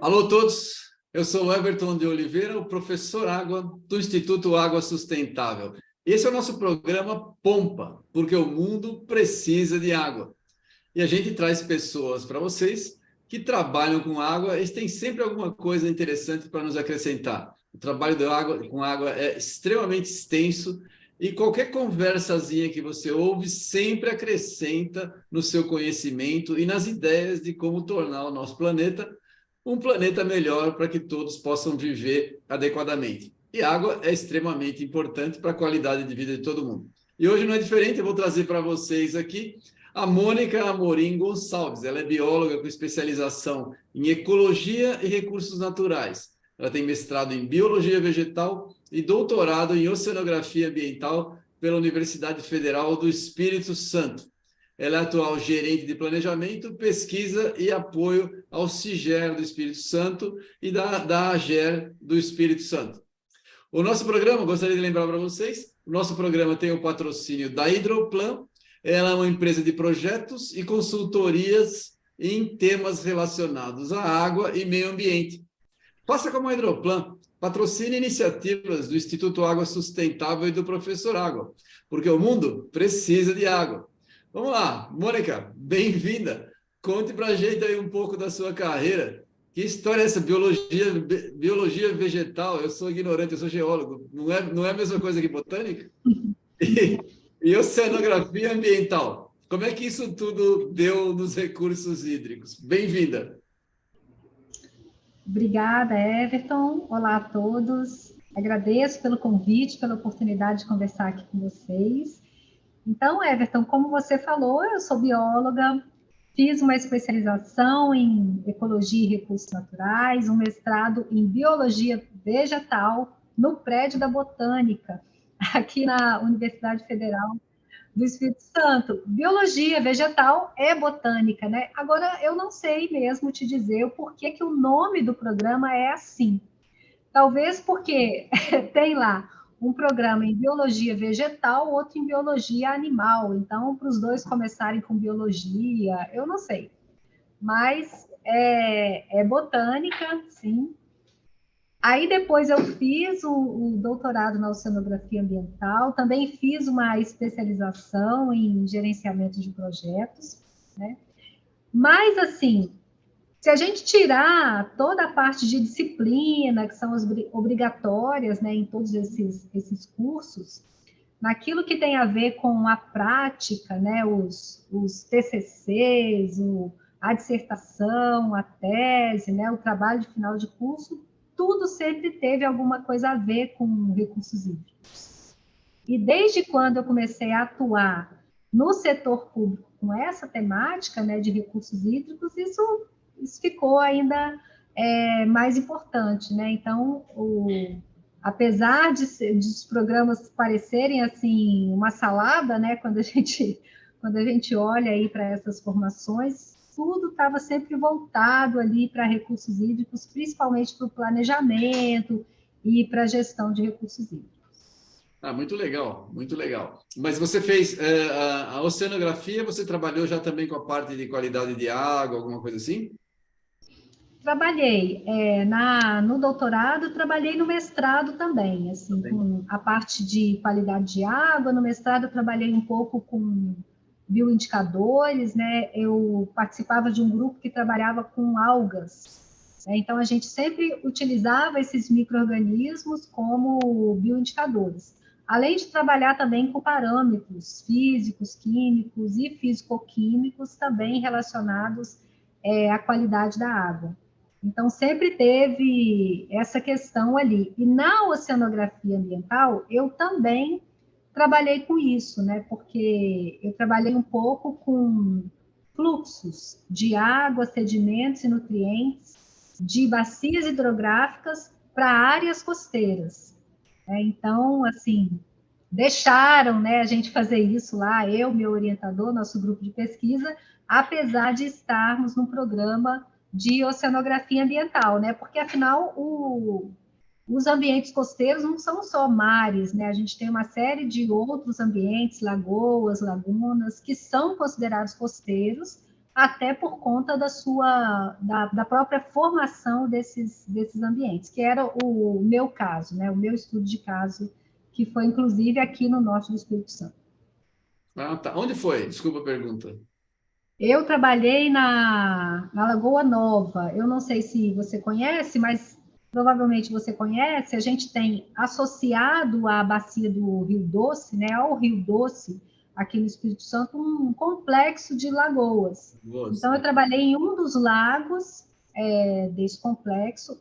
Alô todos, eu sou o Everton de Oliveira, o professor Água do Instituto Água Sustentável. Esse é o nosso programa Pompa, porque o mundo precisa de água. E a gente traz pessoas para vocês que trabalham com água, eles têm sempre alguma coisa interessante para nos acrescentar. O trabalho com água é extremamente extenso e qualquer conversazinha que você ouve sempre acrescenta no seu conhecimento e nas ideias de como tornar o nosso planeta um planeta melhor para que todos possam viver adequadamente. E água é extremamente importante para a qualidade de vida de todo mundo. E hoje não é diferente, eu vou trazer para vocês aqui a Mônica Amorim Gonçalves. Ela é bióloga com especialização em ecologia e recursos naturais. Ela tem mestrado em biologia vegetal e doutorado em oceanografia ambiental pela Universidade Federal do Espírito Santo. Ela é atual gerente de planejamento, pesquisa e apoio ao CIGER do Espírito Santo e da AGER do Espírito Santo. O nosso programa, gostaria de lembrar para vocês, o nosso programa tem o patrocínio da Hidroplan. Ela é uma empresa de projetos e consultorias em temas relacionados à água e meio ambiente. Faça como a Hidroplan, patrocine iniciativas do Instituto Água Sustentável e do Professor Água, porque o mundo precisa de água. Vamos lá, Mônica, bem-vinda. Conte para a gente aí um pouco da sua carreira. Que história é essa? Biologia vegetal? Eu sou ignorante, eu sou geólogo. Não é a mesma coisa que botânica? E oceanografia ambiental. Como é que isso tudo deu nos recursos hídricos? Bem-vinda. Obrigada, Everton. Olá a todos. Agradeço pelo convite, pela oportunidade de conversar aqui com vocês. Então, Everton, como você falou, eu sou bióloga, fiz uma especialização em ecologia e recursos naturais, um mestrado em biologia vegetal no prédio da Botânica, aqui na Universidade Federal do Espírito Santo. Biologia vegetal é botânica, né? Agora, eu não sei mesmo te dizer o porquê que o nome do programa é assim. Talvez porque tem lá um programa em biologia vegetal, outro em biologia animal. Então, para os dois começarem com biologia, eu não sei. Mas é botânica, sim. Aí depois eu fiz o doutorado na oceanografia ambiental, também fiz uma especialização em gerenciamento de projetos, né? Mas, assim, se a gente tirar toda a parte de disciplina, que são as obrigatórias, né, em todos esses cursos, naquilo que tem a ver com a prática, né, os TCCs, a dissertação, a tese, né, o trabalho de final de curso, tudo sempre teve alguma coisa a ver com recursos hídricos. E desde quando eu comecei a atuar no setor público com essa temática, né, de recursos hídricos, isso ficou ainda mais importante, né? Então, apesar de os programas parecerem assim uma salada, né, quando a gente olha aí para essas formações, tudo estava sempre voltado ali para recursos hídricos, principalmente para o planejamento e para a gestão de recursos hídricos. Ah, muito legal, muito legal. Mas você fez a oceanografia, você trabalhou já também com a parte de qualidade de água, alguma coisa assim? Trabalhei no doutorado, trabalhei no mestrado também, assim, com a parte de qualidade de água. No mestrado, trabalhei um pouco com bioindicadores, né? Eu participava de um grupo que trabalhava com algas, né? Então, a gente sempre utilizava esses micro-organismos como bioindicadores, além de trabalhar também com parâmetros físicos, químicos e físico-químicos também relacionados à qualidade da água. Então, sempre teve essa questão ali. E na oceanografia ambiental, eu também trabalhei com isso, né? Porque eu trabalhei um pouco com fluxos de água, sedimentos e nutrientes de bacias hidrográficas para áreas costeiras, né? Então, assim, deixaram, né, a gente fazer isso lá, eu, meu orientador, nosso grupo de pesquisa, apesar de estarmos num programa de oceanografia ambiental, né? Porque, afinal, os ambientes costeiros não são só mares, né? A gente tem uma série de outros ambientes, lagoas, lagunas, que são considerados costeiros, até por conta da própria formação desses ambientes, que era o meu caso, né? O meu estudo de caso, que foi inclusive aqui no norte do Espírito Santo. Ah, tá. Onde foi? Desculpa a pergunta. Eu trabalhei na Lagoa Nova. Eu não sei se você conhece, mas provavelmente você conhece. A gente tem associado à bacia do Rio Doce, né, ao Rio Doce, aqui no Espírito Santo, um complexo de lagoas. Então, eu Você. trabalhei em um dos lagos desse complexo,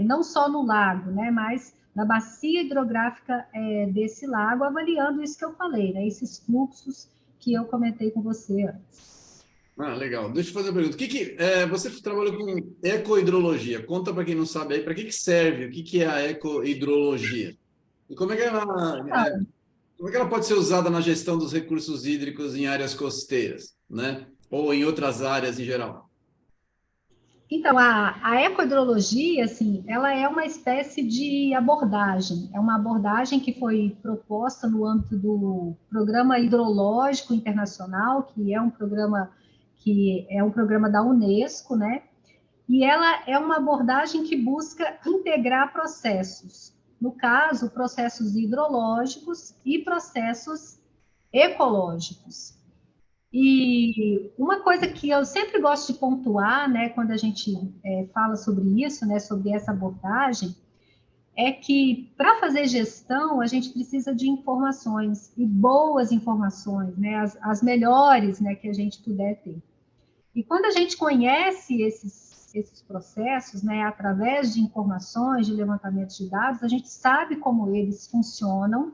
não só no lago, né, mas na bacia hidrográfica desse lago, avaliando isso que eu falei, né, esses fluxos que eu comentei com você antes. Ah, legal. Deixa eu fazer uma pergunta. Você trabalhou com ecohidrologia? Conta para quem não sabe aí, para que serve? O que é a ecohidrologia? E como é que ela pode ser usada na gestão dos recursos hídricos em áreas costeiras, né? Ou em outras áreas em geral? Então, a ecohidrologia, assim, ela é uma espécie de abordagem. É uma abordagem que foi proposta no âmbito do Programa Hidrológico Internacional, que é um programa da Unesco, né? E ela é uma abordagem que busca integrar processos. No caso, processos hidrológicos e processos ecológicos. E uma coisa que eu sempre gosto de pontuar, né, quando a gente fala sobre isso, né, sobre essa abordagem, é que para fazer gestão a gente precisa de informações e boas informações, né, as melhores, né, que a gente puder ter. E quando a gente conhece esses processos, né, através de informações, de levantamentos de dados, a gente sabe como eles funcionam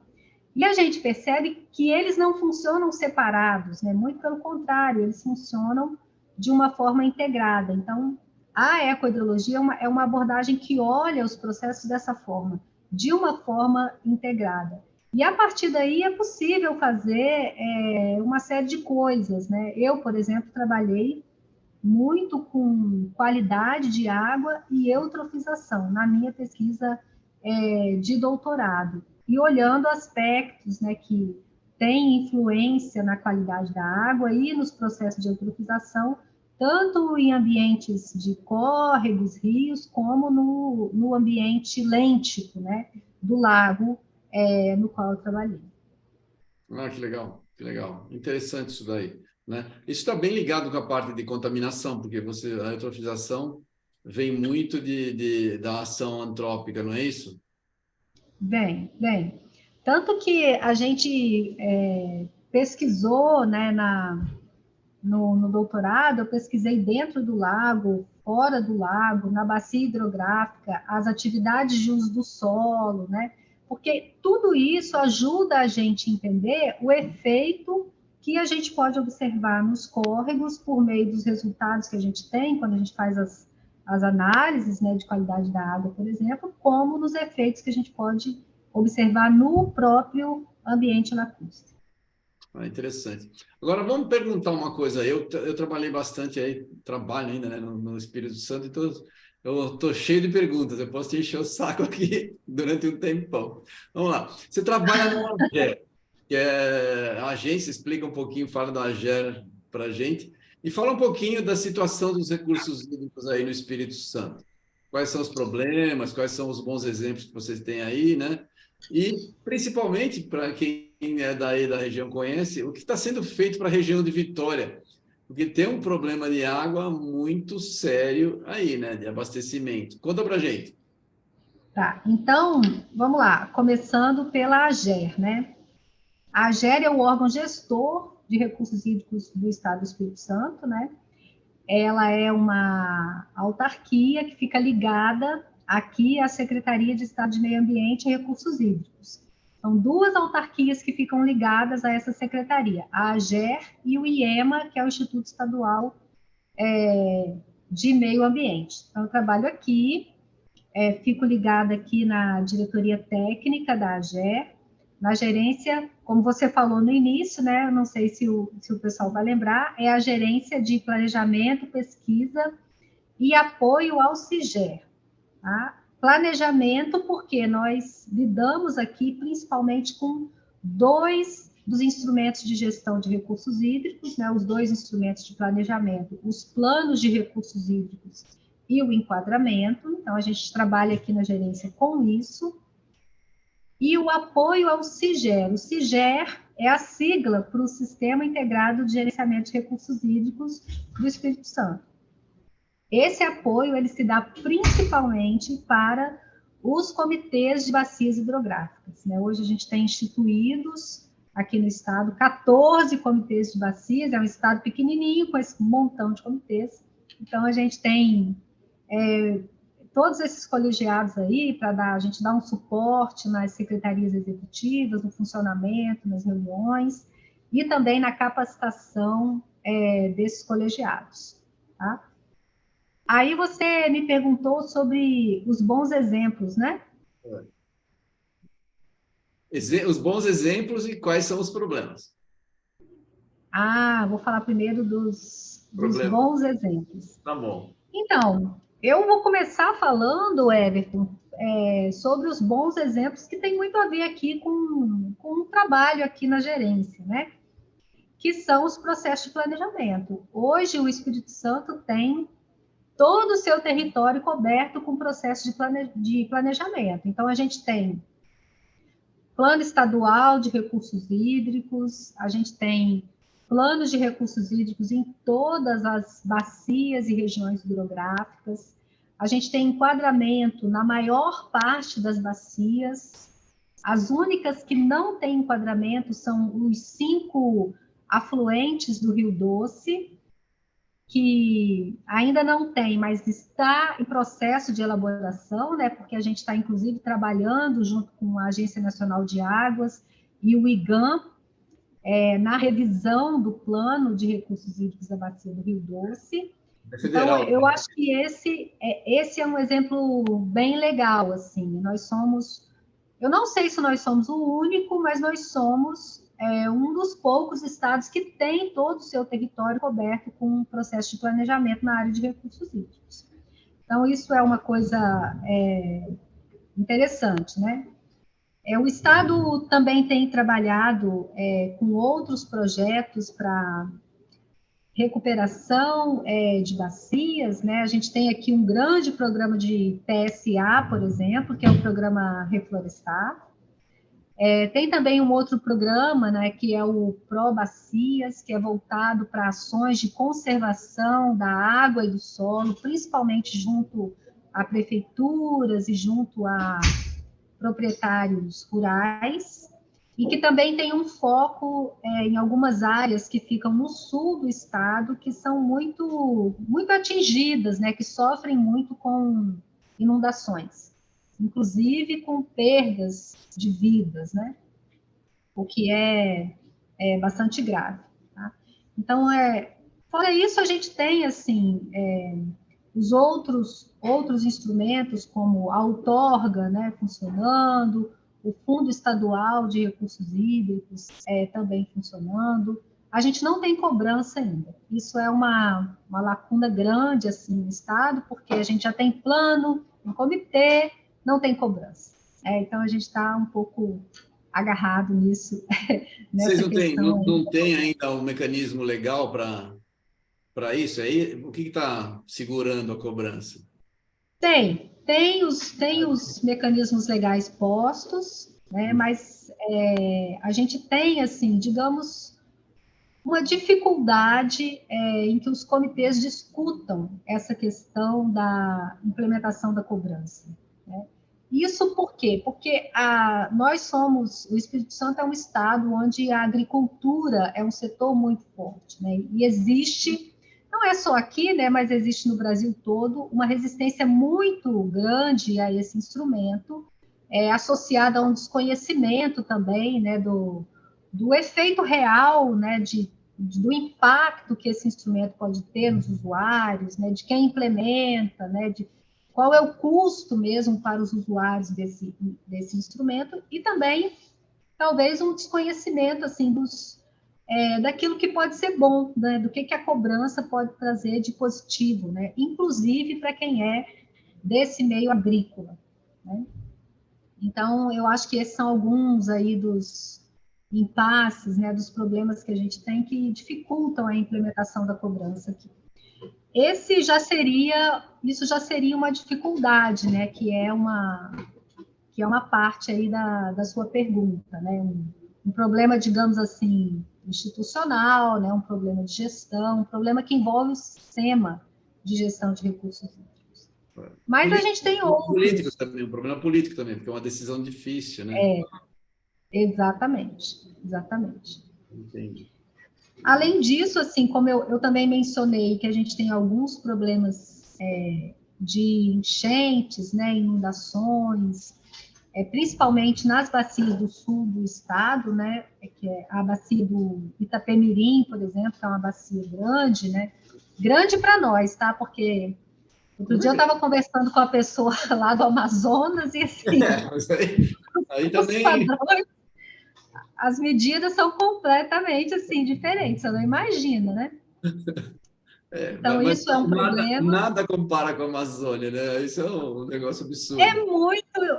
e a gente percebe que eles não funcionam separados, né? Muito pelo contrário, eles funcionam de uma forma integrada. Então, a ecohidrologia é uma abordagem que olha os processos dessa forma, de uma forma integrada. E a partir daí é possível fazer uma série de coisas, né? Eu, por exemplo, trabalhei muito com qualidade de água e eutrofização na minha pesquisa de doutorado, e olhando aspectos, né, que têm influência na qualidade da água e nos processos de eutrofização, tanto em ambientes de córregos, rios, como no ambiente lêntico, né, do lago no qual eu trabalhei. Ah, que legal, que legal. Interessante isso daí, né? Isso está bem ligado com a parte de contaminação, porque a eutrofização vem muito da ação antrópica, não é isso? Bem, bem. Tanto que a gente pesquisou, né, no doutorado, eu pesquisei dentro do lago, fora do lago, na bacia hidrográfica, as atividades de uso do solo, né? Porque tudo isso ajuda a gente a entender o efeito que a gente pode observar nos córregos por meio dos resultados que a gente tem quando a gente faz as análises, né, de qualidade da água, por exemplo, como nos efeitos que a gente pode observar no próprio ambiente lacustre. Ah, interessante. Agora, vamos perguntar uma coisa. Eu trabalhei bastante aí, trabalho ainda, né, no Espírito Santo, então eu estou cheio de perguntas. Eu posso te encher o saco aqui durante um tempão. Vamos lá. Você trabalha no AGER, que é a agência, explica um pouquinho, fala da AGER para a gente, e fala um pouquinho da situação dos recursos hídricos aí no Espírito Santo. Quais são os problemas, quais são os bons exemplos que vocês têm aí, né? E, principalmente, para quem é daí da região conhece, o que está sendo feito para a região de Vitória, porque tem um problema de água muito sério aí, né, de abastecimento. Conta para gente. Tá, então, vamos lá, começando pela AGER, né? A AGER é o órgão gestor de recursos hídricos do Estado do Espírito Santo, né? Ela é uma autarquia que fica ligada aqui à Secretaria de Estado de Meio Ambiente e Recursos Hídricos. São duas autarquias que ficam ligadas a essa secretaria, a AGER e o IEMA, que é o Instituto Estadual de Meio Ambiente. Então, eu trabalho aqui, fico ligada aqui na diretoria técnica da AGER, na gerência, como você falou no início, né? Eu não sei se o pessoal vai lembrar, é a gerência de planejamento, pesquisa e apoio ao CIGER, tá? planejamento, porque nós lidamos aqui principalmente com dois dos instrumentos de gestão de recursos hídricos, né, os dois instrumentos de planejamento, os planos de recursos hídricos e o enquadramento. Então, a gente trabalha aqui na gerência com isso. E o apoio ao SIGER. O SIGER é a sigla para o Sistema Integrado de Gerenciamento de Recursos Hídricos do Espírito Santo. Esse apoio ele se dá principalmente para os comitês de bacias hidrográficas, né? Hoje a gente tem instituídos aqui no estado 14 comitês de bacias, é um estado pequenininho com esse montão de comitês. Então a gente tem todos esses colegiados aí para a gente dar um suporte nas secretarias executivas, no funcionamento, nas reuniões e também na capacitação desses colegiados, tá? Aí você me perguntou sobre os bons exemplos, né? Os bons exemplos e quais são os problemas. Vou falar primeiro dos bons exemplos. Tá bom. Então, eu vou começar falando, Everton, sobre os bons exemplos que tem muito a ver aqui com o trabalho aqui na gerência, né? Que são os processos de planejamento. Hoje, o Espírito Santo tem todo o seu território coberto com processo de planejamento. Então, a gente tem Plano Estadual de Recursos Hídricos, a gente tem planos de recursos hídricos em todas as bacias e regiões hidrográficas, a gente tem enquadramento na maior parte das bacias, as únicas que não têm enquadramento são os 5 afluentes do Rio Doce, que ainda não tem, mas está em processo de elaboração, né, porque a gente está, inclusive, trabalhando junto com a Agência Nacional de Águas e o IGAM, na revisão do plano de recursos hídricos da Bacia do Rio Doce. Então, eu acho que esse é um exemplo bem legal, assim, nós somos, eu não sei se nós somos o único, mas nós somos um dos poucos estados que tem todo o seu território coberto com um processo de planejamento na área de recursos hídricos. Então, isso é uma coisa interessante, né? O estado também tem trabalhado com outros projetos para recuperação de bacias, né? A gente tem aqui um grande programa de PSA, por exemplo, que é o programa Reflorestar. Tem também um outro programa, né, que é o Pro-Bacias, que é voltado para ações de conservação da água e do solo, principalmente junto a prefeituras e junto a proprietários rurais, e que também tem um foco em algumas áreas que ficam no sul do estado, que são muito atingidas, né, que sofrem muito com inundações, inclusive com perdas de vidas, né? O que é bastante grave. Tá? Então, fora isso, a gente tem assim os outros instrumentos, como a outorga, né, funcionando, o Fundo Estadual de Recursos Hídricos também funcionando. A gente não tem cobrança ainda. Isso é uma lacuna grande assim, no Estado, porque a gente já tem plano, um comitê, não tem cobrança. Então, a gente está um pouco agarrado nisso. Vocês não têm ainda um mecanismo legal para isso? Aí, o que está segurando a cobrança? Tem os mecanismos legais postos, né? Mas a gente tem, assim, digamos, uma dificuldade em que os comitês discutam essa questão da implementação da cobrança, né? Isso por quê? Porque o Espírito Santo é um estado onde a agricultura é um setor muito forte, né? E existe, não é só aqui, né, mas existe no Brasil todo, uma resistência muito grande a esse instrumento, associada a um desconhecimento também, né, do efeito real, né, do impacto que esse instrumento pode ter nos usuários, né, de quem implementa, né, de qual é o custo mesmo para os usuários desse instrumento, e também, talvez, um desconhecimento assim, daquilo que pode ser bom, né, do que a cobrança pode trazer de positivo, né, inclusive para quem é desse meio agrícola. né? Então, eu acho que esses são alguns aí dos impasses, né, dos problemas que a gente tem que dificultam a implementação da cobrança aqui. Isso já seria uma dificuldade, né, que é uma parte aí da sua pergunta, né, um problema, digamos assim, institucional, né, um problema de gestão, um problema que envolve o sistema de gestão de recursos hídricos. Mas a gente tem político outros. também, um problema político também, porque é uma decisão difícil, né? Exatamente, exatamente. Entendi. Além disso, assim, como eu também mencionei que a gente tem alguns problemas de enchentes, né, inundações, principalmente nas bacias do sul do estado, né, que é a bacia do Itapemirim, por exemplo, que é uma bacia grande, né, grande para nós, tá? Porque outro dia eu estava conversando com a pessoa lá do Amazonas e assim, Mas aí os também padrões, as medidas são completamente assim diferentes, você não imagina, né? Então, mas isso é um problema. nada compara com a Amazônia, né? Isso é um negócio absurdo.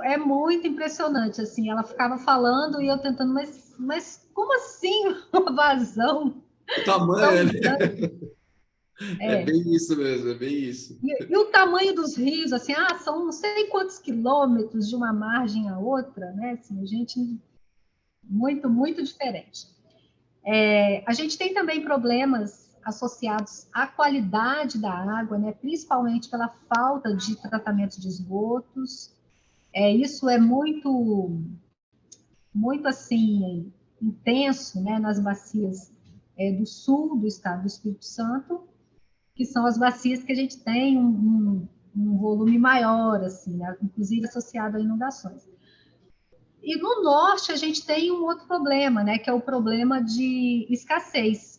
É muito impressionante, assim, ela ficava falando e eu tentando, mas como assim uma vazão O tamanho, tão né? grande? É É. bem isso mesmo, é bem isso. E o tamanho dos rios, assim, são não sei quantos quilômetros de uma margem a outra, né? Assim, a gente, muito, muito diferente. A gente tem também problemas associados à qualidade da água, né? Principalmente pela falta de tratamento de esgotos. Isso é muito, muito assim, intenso, né? Nas bacias do sul do estado do Espírito Santo, que são as bacias que a gente tem um volume maior, assim, né? Inclusive associado a inundações. E no norte a gente tem um outro problema, né, que é o problema de escassez.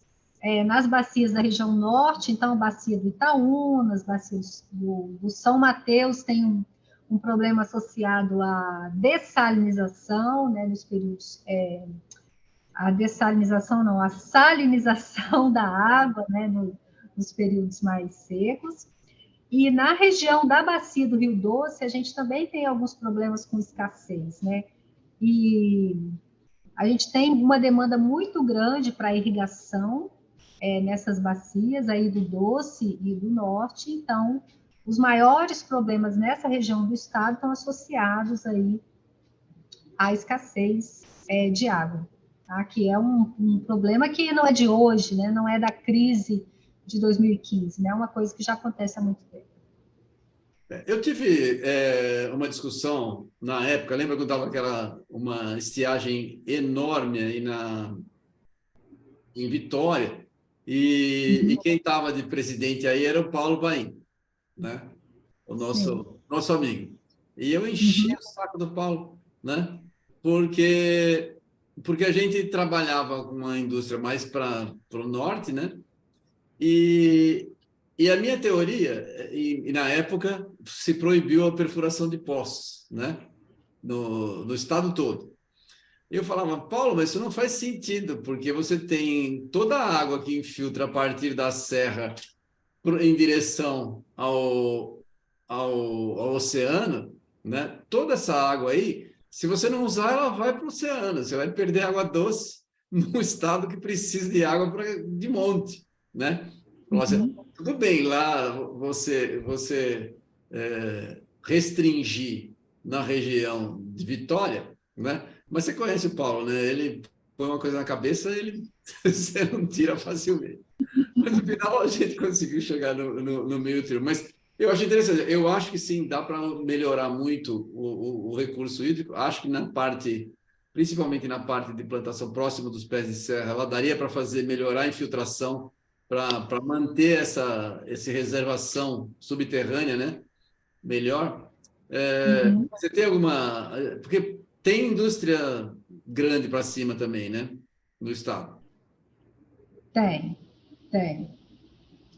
Nas bacias da região norte, então a bacia do Itaúna, as bacias do São Mateus tem um problema associado à dessalinização, né, nos períodos, a dessalinização não, a salinização da água, né, nos períodos mais secos. E na região da bacia do Rio Doce, a gente também tem alguns problemas com escassez, né? E a gente tem uma demanda muito grande para irrigação nessas bacias aí do Doce e do Norte. Então, os maiores problemas nessa região do estado estão associados aí à escassez de água, tá? Que é um problema que não é de hoje, né? Não é da crise de 2015, né? É uma coisa que já acontece há muito tempo. Eu tive uma discussão na época, lembra que eu estava uma estiagem enorme aí em Vitória, e quem estava de presidente aí era o Paulo Bain, né? O Sim. nosso amigo. E eu enchi Uhum. o saco do Paulo, né? Porque a gente trabalhava com uma indústria mais para o norte, né? E, e a minha teoria, e na época se proibiu a perfuração de poços, né? No estado todo. Eu falava, Paulo, mas isso não faz sentido, porque você tem toda a água que infiltra a partir da serra em direção ao oceano, né? Toda essa água aí, se você não usar, ela vai para o oceano. Você vai perder água doce num estado que precisa de água de monte, né? Assim, Uhum. tudo bem, lá você restringir na região de Vitória, né? Mas você conhece o Paulo, né? Ele põe uma coisa na cabeça, você não tira facilmente. Mas no final a gente conseguiu chegar no meio termo. Mas eu acho interessante. Eu acho que sim, dá para melhorar muito o recurso hídrico. Acho que principalmente na parte de plantação próxima dos pés de serra, ela daria para fazer melhorar a infiltração, para manter essa reservação subterrânea, né? Melhor. Uhum. Você tem alguma. Porque tem indústria grande para cima também, né? No estado. Tem, tem. Tá.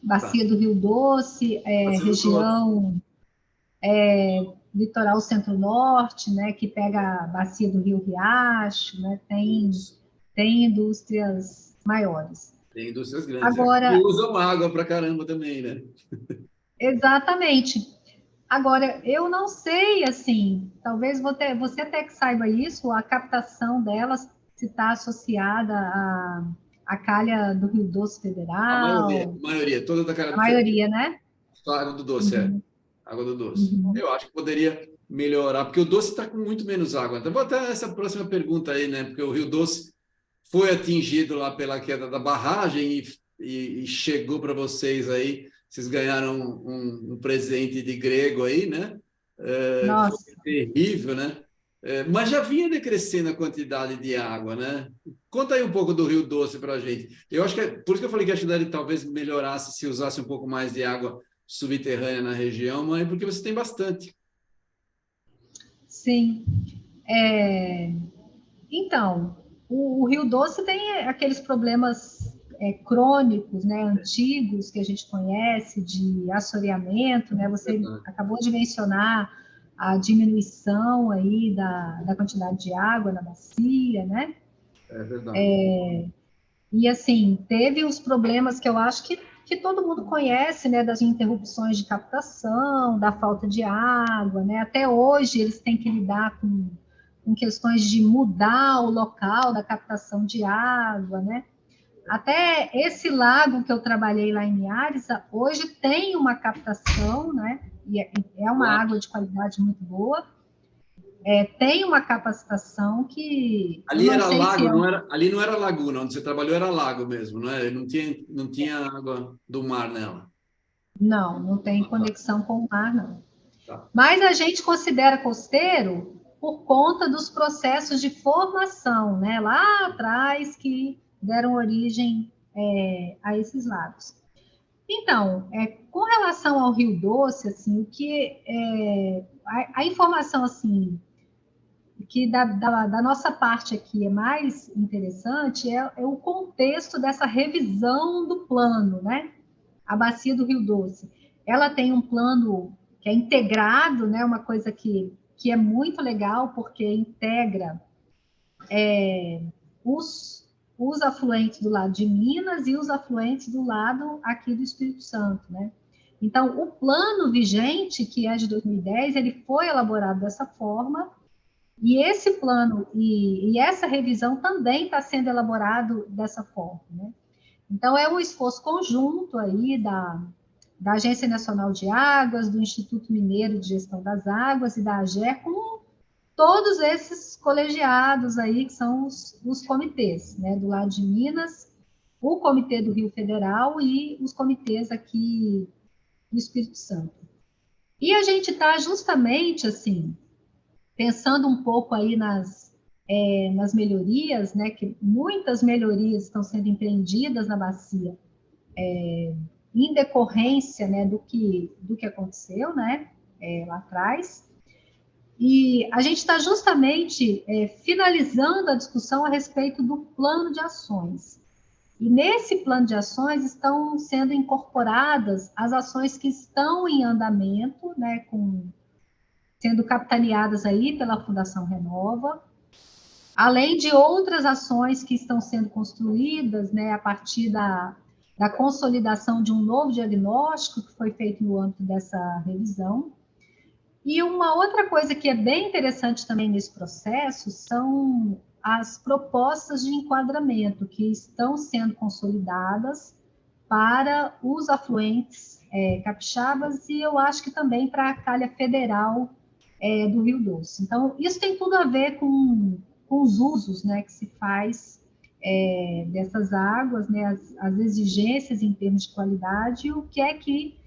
Bacia do Rio Doce, Mas eu tô- região litoral centro-norte, né, que pega a bacia do Rio Riacho, né, tem indústrias maiores. Tem indústrias grandes. E Agora, usam água para caramba também, né? exatamente, Agora, eu não sei, assim, talvez você até que saiba isso, a captação delas se está associada à calha do Rio Doce Federal, A maioria, toda da cara a do Ferro. maioria, né? Só água do doce, é. Uhum, Água do doce. uhum. Eu acho que poderia melhorar, porque o doce está com muito menos água. Então, vou até essa próxima pergunta aí, né? Porque o Rio Doce foi atingido lá pela queda da barragem e chegou para vocês aí. Vocês ganharam um presente de grego aí, né? Foi Nossa, terrível, né? Mas já vinha decrescendo a quantidade de água, né? Conta aí um pouco do Rio Doce para a gente. Eu acho que por isso que eu falei que a cidade talvez melhorasse se usasse um pouco mais de água subterrânea na região, mas porque você tem bastante. sim. É, então, o Rio Doce tem aqueles problemas crônicos, né, antigos, que a gente conhece, de assoreamento, né? Você Verdade. acabou de mencionar a diminuição aí da quantidade de água na bacia, né? É verdade. E assim, teve os problemas que eu acho que todo mundo conhece, né, das interrupções de captação, da falta de água, né? Até hoje eles têm que lidar com questões de mudar o local da captação de água, né? Até esse lago que eu trabalhei lá em Linhares, hoje tem uma captação, né? E é uma Lá, água de qualidade muito boa. Tem uma capacitação que eu ali não era sei se lago, é. não era, ali não era laguna, onde você trabalhou era lago mesmo, não é? Não tinha água do mar nela. Não, não tem Ah, tá, conexão com o mar, não. tá. Mas a gente considera costeiro por conta dos processos de formação, né? Lá atrás que deram origem a esses lagos. Então, com relação ao Rio Doce, assim, o que a informação assim que da nossa parte aqui é mais interessante é o contexto dessa revisão do plano, né? A bacia do Rio Doce. Ela tem um plano que é integrado, né? Uma coisa que é muito legal, porque integra os, os afluentes do lado de Minas e os afluentes do lado aqui do Espírito Santo, né? Então, o plano vigente, que é de 2010, ele foi elaborado dessa forma, e esse plano e essa revisão também está sendo elaborado dessa forma, né? Então, é um esforço conjunto aí da Agência Nacional de Águas, do Instituto Mineiro de Gestão das Águas e da AGER, com todos esses colegiados aí, que são os comitês, né? Do lado de Minas, o Comitê do Rio Federal e os comitês aqui do Espírito Santo. E a gente está justamente, assim, pensando um pouco aí nas melhorias, né? Que muitas melhorias estão sendo empreendidas na bacia, em decorrência, né, do que aconteceu, né, lá atrás. E a gente está justamente finalizando a discussão a respeito do plano de ações. E nesse plano de ações estão sendo incorporadas as ações que estão em andamento, né, sendo capitaneadas aí pela Fundação Renova, além de outras ações que estão sendo construídas, né, a partir da consolidação de um novo diagnóstico que foi feito no âmbito dessa revisão. E uma outra coisa que é bem interessante também nesse processo são as propostas de enquadramento que estão sendo consolidadas para os afluentes capixabas e eu acho que também para a calha federal do Rio Doce. Então, isso tem tudo a ver com os usos, né, que se faz dessas águas, né, as exigências em termos de qualidade e o que é que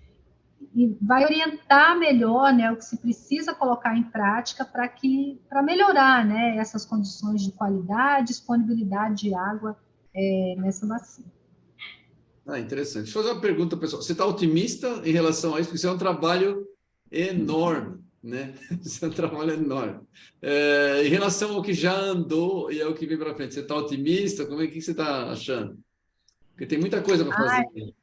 e vai orientar melhor, né, o que se precisa colocar em prática para melhorar, né, essas condições de qualidade, disponibilidade de água nessa bacia. Ah, interessante. Deixa eu fazer uma pergunta, pessoal. Você está otimista em relação a isso? Porque isso é um trabalho enorme, né? Isso é um trabalho enorme. Em relação ao que já andou e ao que vem para frente, você está otimista? Como é que você está achando? Porque tem muita coisa para fazer.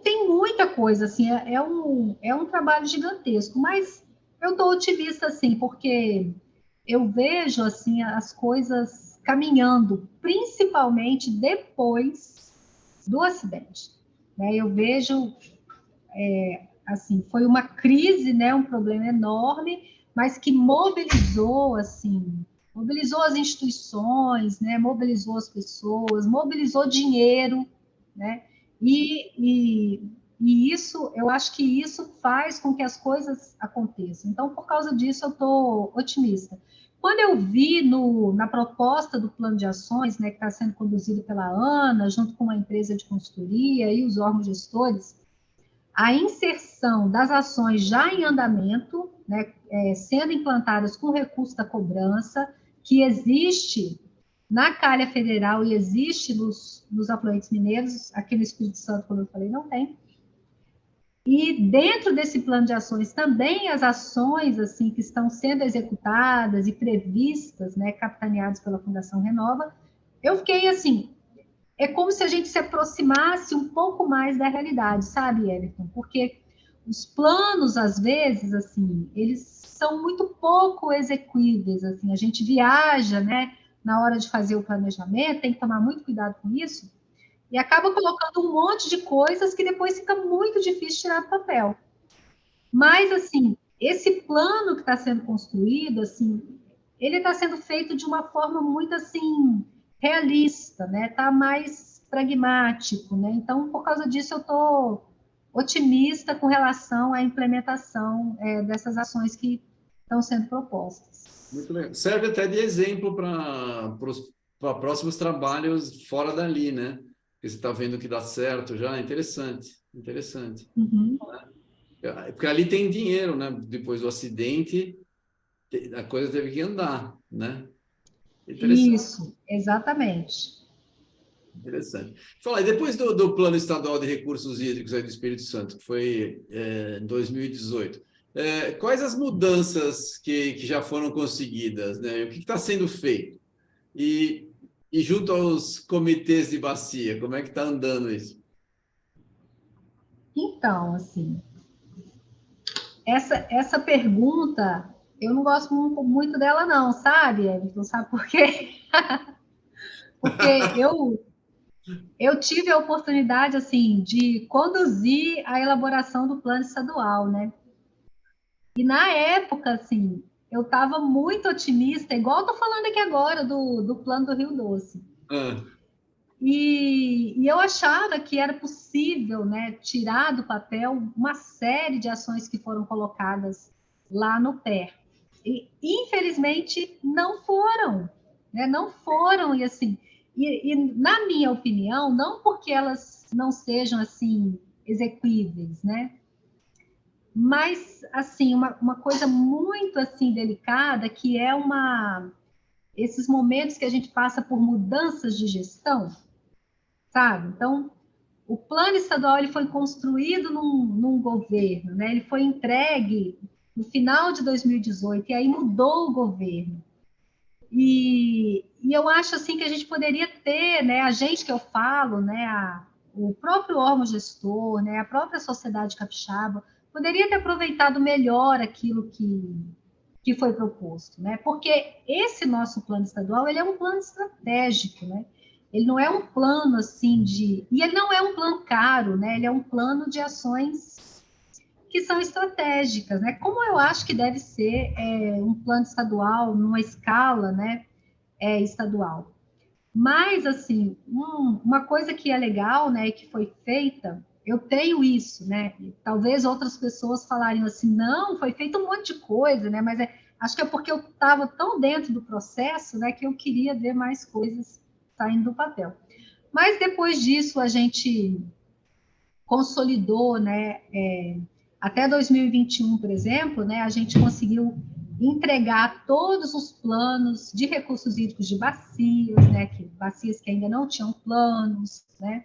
Tem muita coisa, assim, é um trabalho gigantesco, mas eu estou otimista, assim, porque eu vejo, assim, as coisas caminhando, principalmente depois do acidente, né? Eu vejo assim, foi uma crise, né, um problema enorme, mas que mobilizou, assim, mobilizou as instituições, né, mobilizou as pessoas, mobilizou dinheiro, né, e isso, eu acho que isso faz com que as coisas aconteçam. Então, por causa disso, eu estou otimista. Quando eu vi na proposta do plano de ações, né, que está sendo conduzido pela ANA, junto com uma empresa de consultoria e os órgãos gestores, a inserção das ações já em andamento, né, sendo implantadas com recurso da cobrança, que existe na calha federal e existe nos afluentes mineiros, aqui no Espírito Santo, como eu falei, não tem. E dentro desse plano de ações também as ações assim que estão sendo executadas e previstas, né, capitaneadas pela Fundação Renova, eu fiquei assim, é como se a gente se aproximasse um pouco mais da realidade, sabe, Everton? Porque os planos, às vezes, assim, eles são muito pouco execuíveis, assim, a gente viaja, né, na hora de fazer o planejamento, tem que tomar muito cuidado com isso, e acaba colocando um monte de coisas que depois fica muito difícil tirar do papel. Mas, assim, esse plano que está sendo construído, assim, ele está sendo feito de uma forma muito, assim, realista, né? Está mais pragmático, né? Então, por causa disso, eu estou otimista com relação à implementação dessas ações que estão sendo propostas. Muito legal. Serve até de exemplo para próximos trabalhos fora dali, né? Porque você está vendo que dá certo já. Interessante, interessante. Uhum. Porque ali tem dinheiro, né? Depois do acidente, a coisa teve que andar, né? Interessante, Isso, exatamente. interessante. Fala, e depois do Plano Estadual de Recursos Hídricos aí do Espírito Santo, que foi em 2018, quais as mudanças que já foram conseguidas, né? O que está sendo feito? E, e junto aos comitês de bacia, como é que está andando isso? Então, assim, essa pergunta, eu não gosto muito dela não, sabe, Everton? Sabe por quê? Porque eu tive a oportunidade, assim, de conduzir a elaboração do plano estadual, né? E na época, assim, eu estava muito otimista, igual eu tô falando aqui agora do plano do Rio Doce. Ah, E eu achava que era possível, né, tirar do papel uma série de ações que foram colocadas lá no pé. E, infelizmente, não foram, né? Não foram, e assim, na minha opinião, não porque elas não sejam, assim, exequíveis, né? Mas, assim, uma coisa muito, assim, delicada, que é esses momentos que a gente passa por mudanças de gestão, sabe? Então, o plano estadual ele foi construído num governo, né? Ele foi entregue no final de 2018 e aí mudou o governo. E eu acho assim que a gente poderia ter, né? A gente que eu falo, né? O próprio órgão gestor, né? A própria sociedade capixaba poderia ter aproveitado melhor aquilo que foi proposto, né? Porque esse nosso plano estadual ele é um plano estratégico, né? Ele não é um plano assim e ele não é um plano caro, né? Ele é um plano de ações que são estratégicas, né? Como eu acho que deve ser um plano estadual numa escala, né? Estadual. Mas assim, uma coisa que é legal, né? Que foi feita, eu tenho isso, né? Talvez outras pessoas falariam assim, não, foi feito um monte de coisa, né? Mas acho que é porque eu estava tão dentro do processo, né? Que eu queria ver mais coisas saindo do papel. Mas depois disso a gente consolidou, né? Até 2021, por exemplo, né? A gente conseguiu entregar todos os planos de recursos hídricos de bacias, né? Bacias que ainda não tinham planos, né?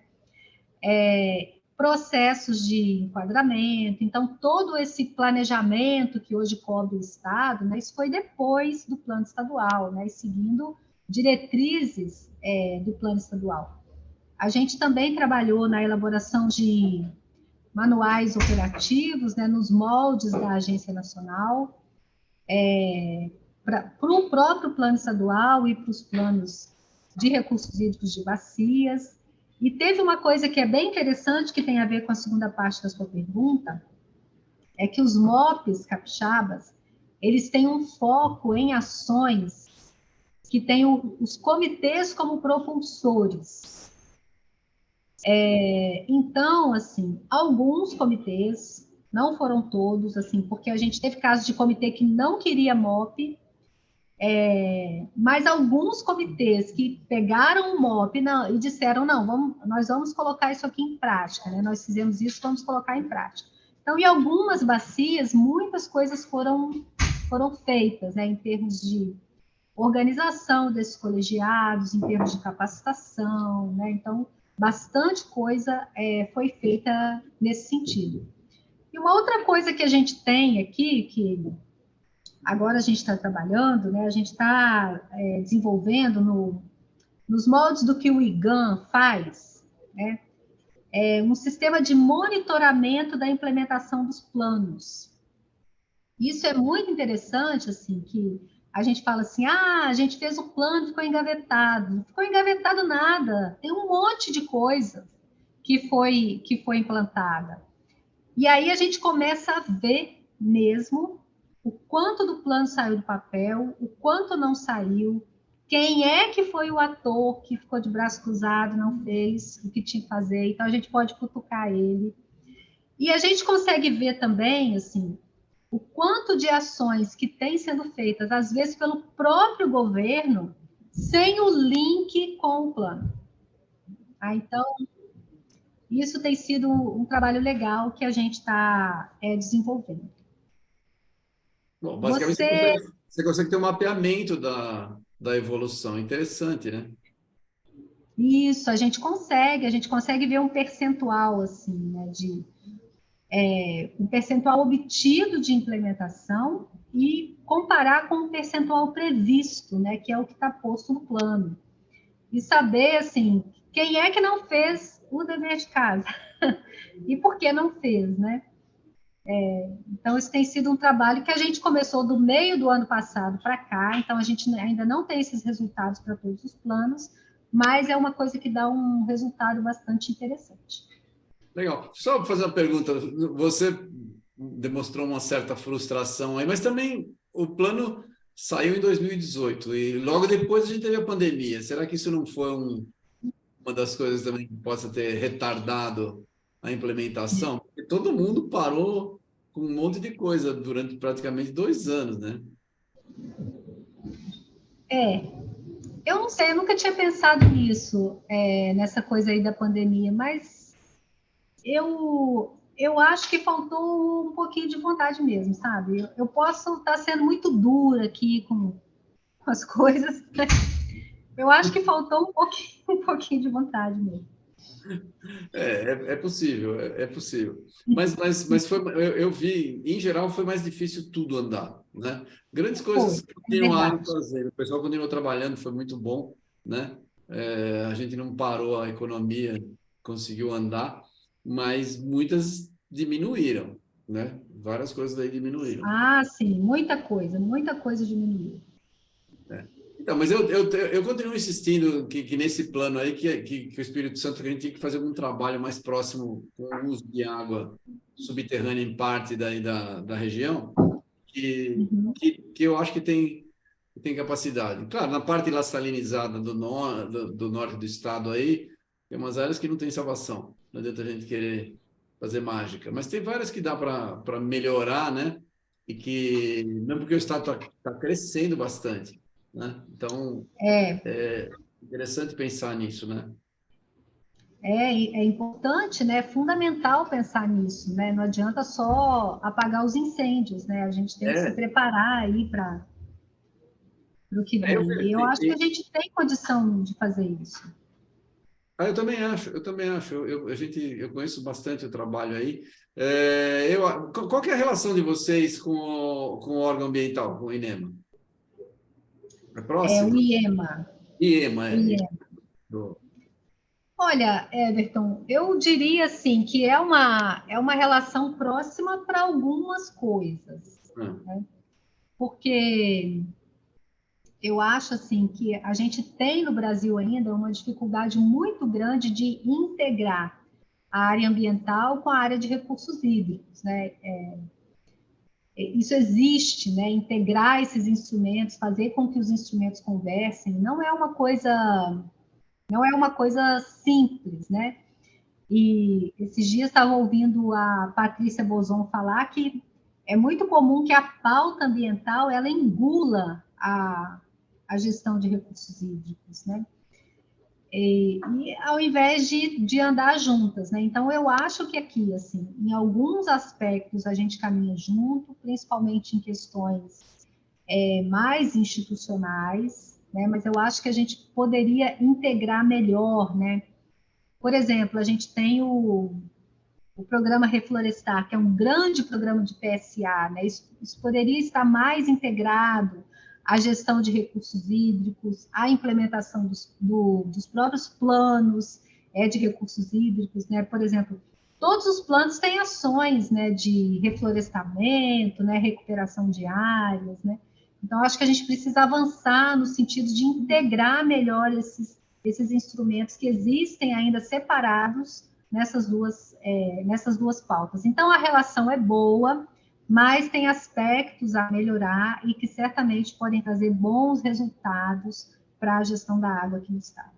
Processos de enquadramento, então todo esse planejamento que hoje cobre o Estado, né, isso foi depois do plano estadual, né, seguindo diretrizes do plano estadual. A gente também trabalhou na elaboração de manuais operativos, né, nos moldes da Agência Nacional, para o próprio plano estadual e para os planos de recursos hídricos de bacias. E teve uma coisa que é bem interessante, que tem a ver com a segunda parte da sua pergunta, é que os MOPs capixabas, eles têm um foco em ações que têm os comitês como propulsores. Então, assim, alguns comitês, não foram todos, assim, porque a gente teve casos de comitê que não queria MOP, mas alguns comitês que pegaram o MOP e disseram, não, nós vamos colocar isso aqui em prática, né? Nós fizemos isso, vamos colocar em prática. Então, em algumas bacias, muitas coisas foram feitas, né, em termos de organização desses colegiados, em termos de capacitação, né? Então, bastante coisa foi feita nesse sentido. E uma outra coisa que a gente tem aqui, que agora a gente está trabalhando, né? A gente está desenvolvendo nos moldes do que o IGAM faz, né? Um sistema de monitoramento da implementação dos planos. Isso é muito interessante, assim, que a gente fala assim, a gente fez o plano, ficou engavetado. Não ficou engavetado nada, tem um monte de coisa que foi implantada. E aí a gente começa a ver mesmo o quanto do plano saiu do papel, o quanto não saiu, quem é que foi o ator que ficou de braço cruzado, não fez o que tinha que fazer, então a gente pode cutucar ele. E a gente consegue ver também, assim, o quanto de ações que têm sendo feitas, às vezes pelo próprio governo, sem o link com o plano. Então, isso tem sido um trabalho legal que a gente está desenvolvendo. Bom, basicamente você consegue ter um mapeamento da evolução. Interessante, né? Isso, a gente consegue ver um percentual, assim, né, um percentual obtido de implementação e comparar com o percentual previsto, né, que é o que está posto no plano. E saber, assim, quem é que não fez o dever de casa e por que não fez, né? Então, isso tem sido um trabalho que a gente começou do meio do ano passado para cá, então a gente ainda não tem esses resultados para todos os planos, mas é uma coisa que dá um resultado bastante interessante. Legal. Só fazer uma pergunta. Você demonstrou uma certa frustração aí, mas também o plano saiu em 2018 e logo depois a gente teve a pandemia. Será que isso não foi uma das coisas também que possa ter retardado a implementação? Porque todo mundo parou com um monte de coisa durante praticamente 2 anos, né? Eu não sei, eu nunca tinha pensado nisso, nessa coisa aí da pandemia, mas eu acho que faltou um pouquinho de vontade mesmo, sabe? Eu posso estar sendo muito dura aqui com as coisas, né? Eu acho que faltou um pouquinho de vontade mesmo. É possível, é possível. Mas foi, eu vi, em geral, foi mais difícil tudo andar, né? Grandes coisas Foi, é continuaram verdade. fazendo. O pessoal continuou trabalhando, foi muito bom, né? A gente não parou, a economia conseguiu andar, mas muitas diminuíram, né? Várias coisas aí diminuíram. Ah, sim, muita coisa diminuiu. É. Então, mas eu continuo insistindo que nesse plano aí, que o Espírito Santo, que a gente tem que fazer algum trabalho mais próximo com o uso de água subterrânea em parte da região, Uhum. que eu acho que tem capacidade. Claro, na parte lá salinizada do norte do estado aí, tem umas áreas que não tem salvação. Não adianta a gente querer fazer mágica. Mas tem várias que dá para melhorar, né? E que, mesmo porque o estado está crescendo bastante, né? Então, É, é interessante pensar nisso, né? é importante, né? É fundamental pensar nisso, né? Não adianta só apagar os incêndios, né? A gente tem que se É, preparar aí para o que eu vem. E eu acho que a vejo. gente tem condição de fazer isso. Eu também acho, eu também acho. Eu conheço bastante o trabalho aí. Qual que é a relação de vocês com o órgão ambiental, com o INEMA? É É o próximo? IEMA. IEMA, O IEMA. do- Olha, Everton, eu diria assim que é uma relação próxima para algumas coisas, ah, né? Porque eu acho assim que a gente tem no Brasil ainda uma dificuldade muito grande de integrar a área ambiental com a área de recursos hídricos, né? isso existe, né? Integrar esses instrumentos, fazer com que os instrumentos conversem, não é uma coisa simples, né? E esses dias estava ouvindo a Patrícia Bozon falar que é muito comum que a pauta ambiental ela engula a gestão de recursos hídricos, né? E ao invés de andar juntas, né? Então, eu acho que aqui, assim, em alguns aspectos a gente caminha junto, principalmente em questões mais institucionais, né? Mas eu acho que a gente poderia integrar melhor, né? Por exemplo, a gente tem o programa Reflorestar, que é um grande programa de PSA, né? Isso poderia estar mais integrado à gestão de recursos hídricos, à implementação dos próprios planos de recursos hídricos, né? Por exemplo, todos os planos têm ações, né, de reflorestamento, né, recuperação de áreas, né? Então, acho que a gente precisa avançar no sentido de integrar melhor esses instrumentos que existem ainda separados nessas duas pautas. Então, a relação é boa, mas tem aspectos a melhorar e que certamente podem trazer bons resultados para a gestão da água aqui no estado.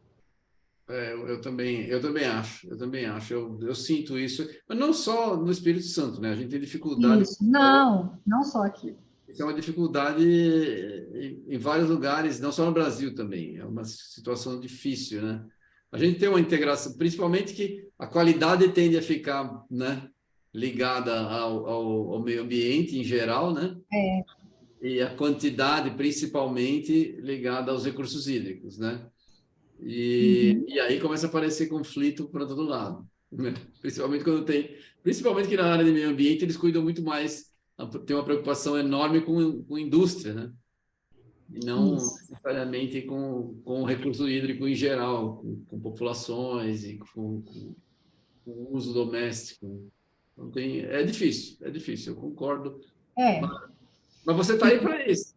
Eu também acho, eu sinto isso, mas não só no Espírito Santo, né? A gente tem dificuldade. Isso, não só aqui. Isso é uma dificuldade em vários lugares, não só no Brasil também. É uma situação difícil, né? A gente tem uma integração, principalmente que a qualidade tende a ficar, né, ligada ao meio ambiente em geral, né? E a quantidade, principalmente, ligada aos recursos hídricos, né? E aí começa a aparecer conflito para todo lado, né? Principalmente que na área de meio ambiente eles cuidam muito mais, tem uma preocupação enorme com indústria, né? E não necessariamente com o recurso hídrico em geral, com populações e com uso doméstico. Então é difícil, eu concordo. Mas você está aí para isso.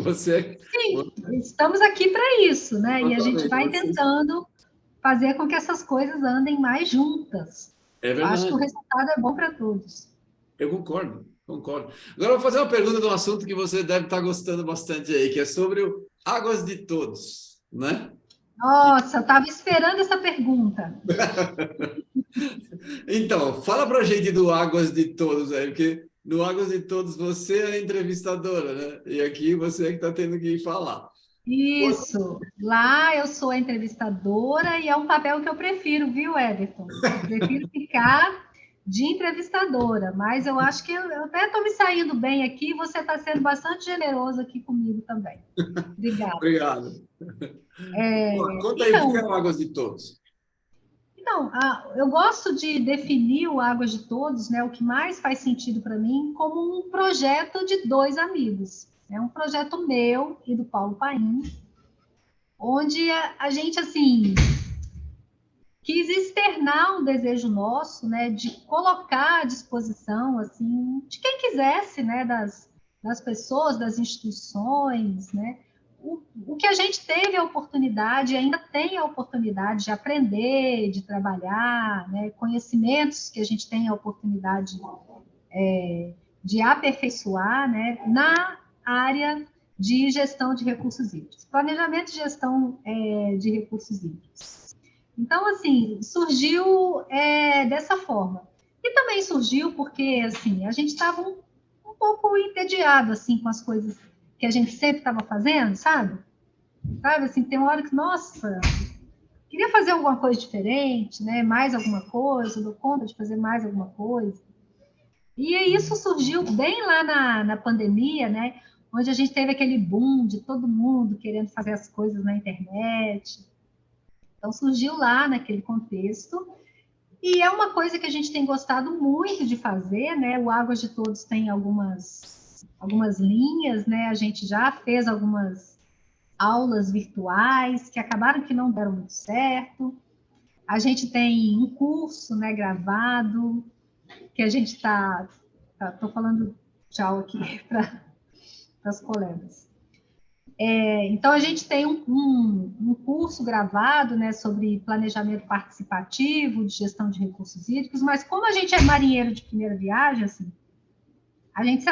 Você, Sim, estamos aqui para isso, né? E a gente vai você, tentando fazer com que essas coisas andem mais juntas. é Acho que o verdade. resultado é bom para todos. Eu concordo. Agora eu vou fazer uma pergunta de um assunto que você deve estar gostando bastante aí, que é sobre o Águas de Todos, né? Nossa, eu estava esperando essa pergunta. Então, fala para a gente do Águas de Todos aí, porque no Águas de Todos você é a entrevistadora, né? E aqui você é que está tendo que falar. Isso. Lá eu sou a entrevistadora e é um papel que eu prefiro, viu, Everton? Eu prefiro ficar de entrevistadora, mas eu acho que eu até estou me saindo bem aqui e você está sendo bastante generoso aqui comigo também. Obrigada. Obrigado. Conta aí o que é o Águas de Todos. Então, eu gosto de definir o Águas de Todos, né, o que mais faz sentido para mim, como um projeto de dois amigos. É um projeto meu e do Paulo Paim, onde a gente, assim, quis externar um desejo nosso, né, de colocar à disposição, assim, de quem quisesse, né, das pessoas, das instituições, né, o que a gente teve a oportunidade, ainda tem a oportunidade de aprender, de trabalhar, né, conhecimentos que a gente tem a oportunidade de aperfeiçoar, né, na área de gestão de recursos hídricos, planejamento e gestão de recursos hídricos. Então, assim, surgiu dessa forma. E também surgiu porque, assim, a gente estava um pouco entediado, assim, com as coisas que a gente sempre estava fazendo, sabe? Sabe, assim, tem uma hora que, nossa, queria fazer alguma coisa diferente, né? Mais alguma coisa, dou conta de fazer mais alguma coisa. E isso surgiu bem lá na pandemia, né? Onde a gente teve aquele boom de todo mundo querendo fazer as coisas na internet. Então, surgiu lá naquele contexto. E é uma coisa que a gente tem gostado muito de fazer, né? O Águas de Todos tem algumas linhas, né? A gente já fez algumas aulas virtuais que acabaram que não deram muito certo. A gente tem um curso, né, gravado, que a gente tô falando tchau aqui para as colegas. Então, a gente tem um curso gravado, né, sobre planejamento participativo, de gestão de recursos hídricos, mas como a gente é marinheiro de primeira viagem, assim, a gente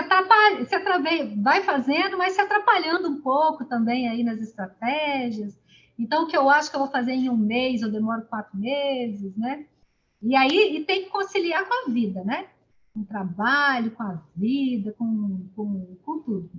vai fazendo, mas se atrapalhando um pouco também aí nas estratégias. Então, o que eu acho que eu vou fazer em um mês, eu demoro 4 meses, né? E aí tem que conciliar com a vida, né? Com o trabalho, com a vida, com tudo.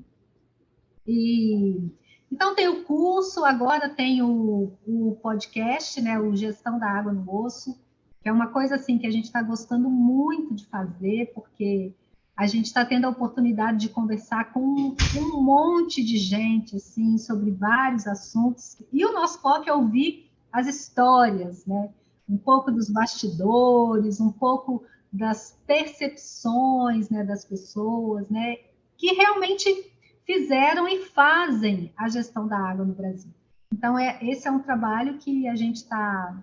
E então tem o curso, agora tem o podcast, né? O Gestão da Água no Osso, que é uma coisa assim que a gente está gostando muito de fazer, porque a gente está tendo a oportunidade de conversar com um monte de gente assim sobre vários assuntos. E o nosso foco é ouvir as histórias, né? Um pouco dos bastidores, um pouco das percepções, né, das pessoas, né, que realmente fizeram e fazem a gestão da água no Brasil. Então, esse é um trabalho que a gente está